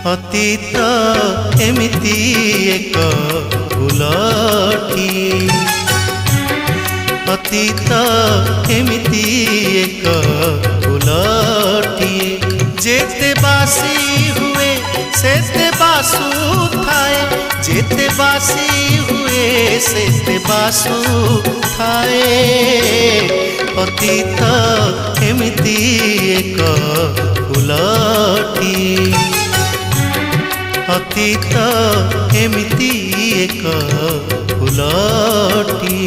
अतीत एमिति एक फूलटी, अतीत एमिति एक फूलटी, जेते बासी हुए सेते बासु थाए, जेते बासी हुए सेते बासु थाए। अतीत एमिति एक फूलटी, अतीत एमिति एक फूलटी।